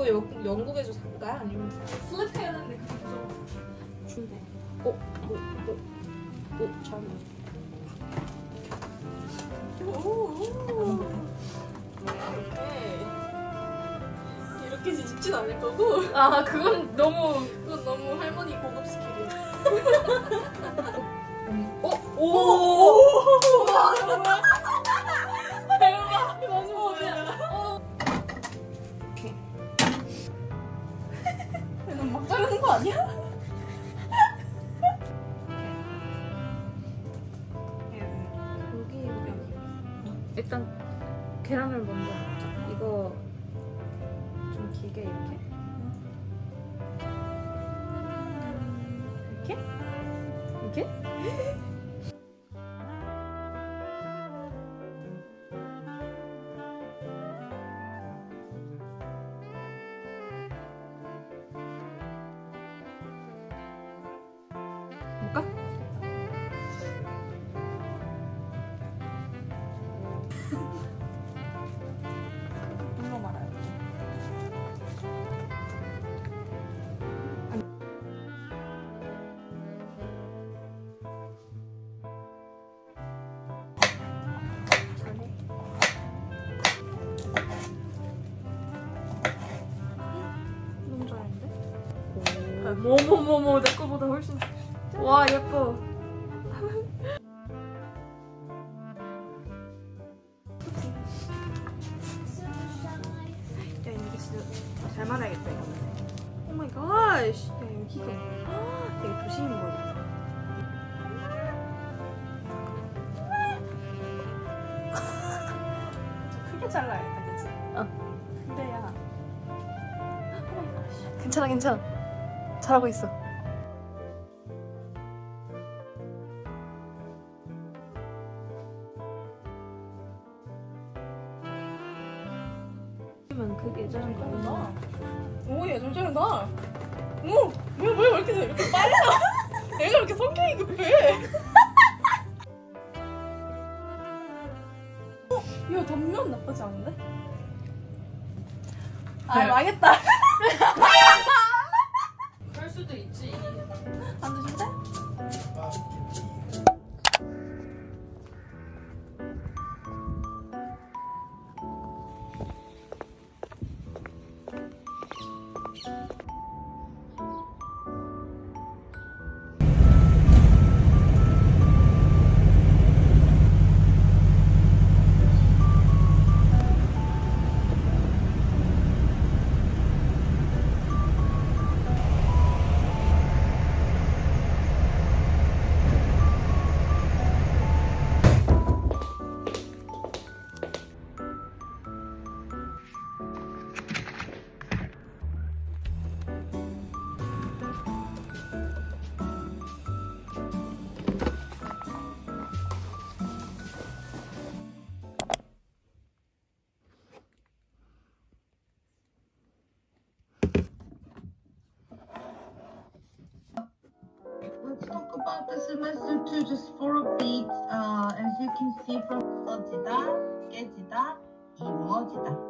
이거 영국에서 산 거야? 아니면 플립해야 되는데 그게 무서워. 중국? 잠깐만. 이렇게 뒤집진 않을 거고. 아 그건 너무 그건 너무 할머니 고급 스킬이야. 오! 와 정말 대박. 마지막이야. 오케이. 이건 막 자르는 거 아니야? 여기. 일단 계란을 먼저 넣자. 이거 좀 길게 이렇게. 이렇게? 볼까? 이거 말아요. 잘해. 너무 잘했는데? 뭐뭐뭐뭐 내 거보다 훨씬. 와 예뻐. 야 이게 진짜 잘 말아야겠다 이거. 오 마이 갓. 야 여기가. 되게 조심히 먹어야겠다. 좀 크게 잘라야겠다, 그치? 근데야. 괜찮아. 잘하고 있어. 그러면 그게 자른 거 아니야? 오, 얘 좀 자른다. 오, 왜 이렇게 빨라? 얘가 이렇게 성격이 급해. 야, 단면 나쁘지 않은데? 아, 망했다. 그럴 수도 있지. 안 드신대? Let's talk about the semester 2 just for a bit. As you can see from 써지다, 깨지다, 이루어지다.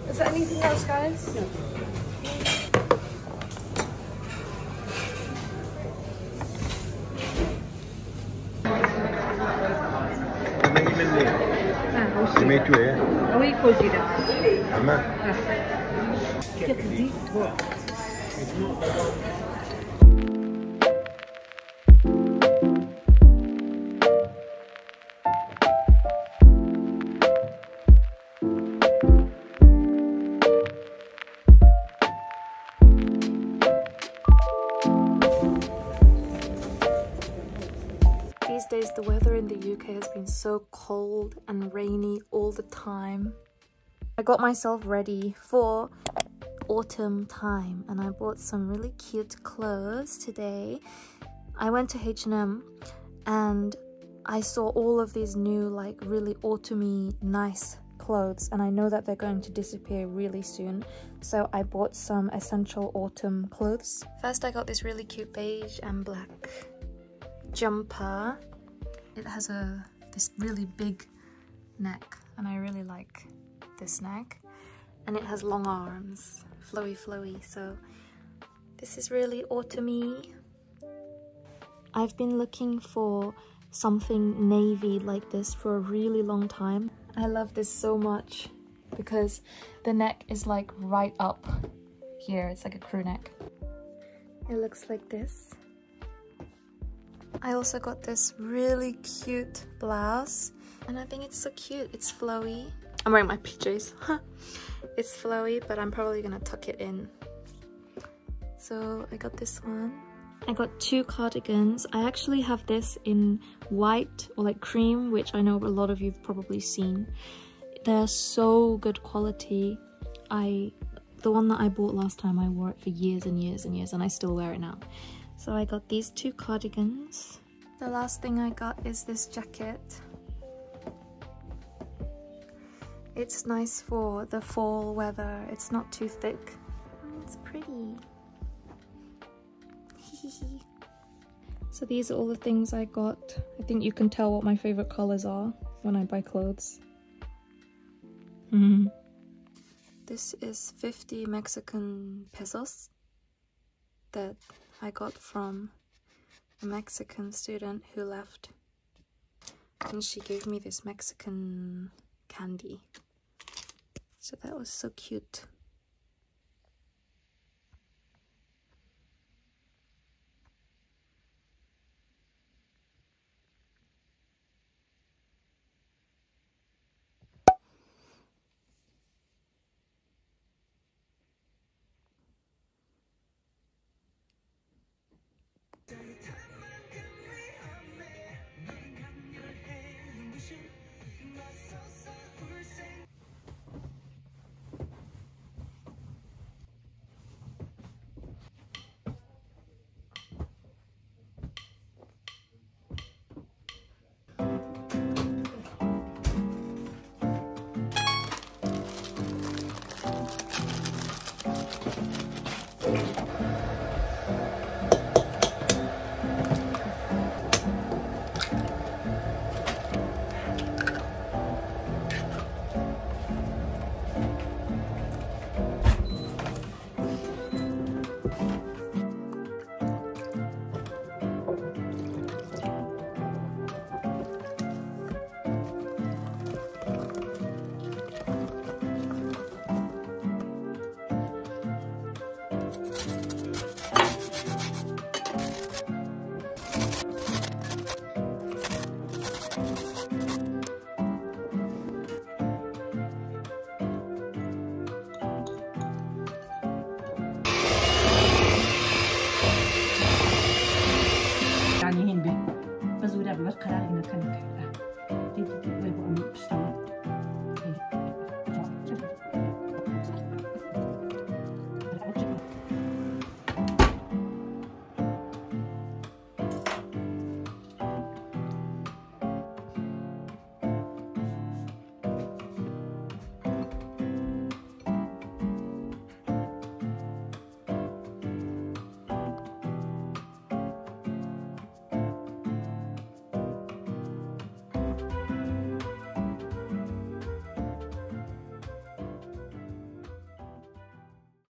Is there anything else, guys? Mais tu es. Oui, cosida. Ama. Que te digo? These days the weather in the UK has been so cold and rainy all the time. I got myself ready for autumn time and I bought some really cute clothes today. I went to H&M and I saw all of these new like really autumny nice clothes and I know that they're going to disappear really soon, so I bought some essential autumn clothes. First I got this really cute beige and black jumper. It has this really big neck and I really like this neck, and it has long arms, flowy, so this is really autumny. I've been looking for something navy like this for a really long time. I love this so much because the neck is like right up here. It's like a crew neck. It looks like this. I also got this really cute blouse and I think it's so cute. It's flowy. I'm wearing my PJs. It's flowy, but I'm probably gonna tuck it in. So I got this one. I got two cardigans. I actually have this in white or like cream, which I know a lot of you've probably seen. They're so good quality. The one that I bought last time, I wore it for years and years and years and I still wear it now. So I got these two cardigans. The last thing I got is this jacket. It's nice for the fall weather. It's not too thick. It's pretty. So these are all the things I got. I think you can tell what my favorite colors are when I buy clothes. This is 50 Mexican pesos that I got from a Mexican student who left. And she gave me this Mexican candy. So that was so cute. يعني هين به بزورة ببر قرار إنه كان كلا تيجي تقول بقوم بشتغل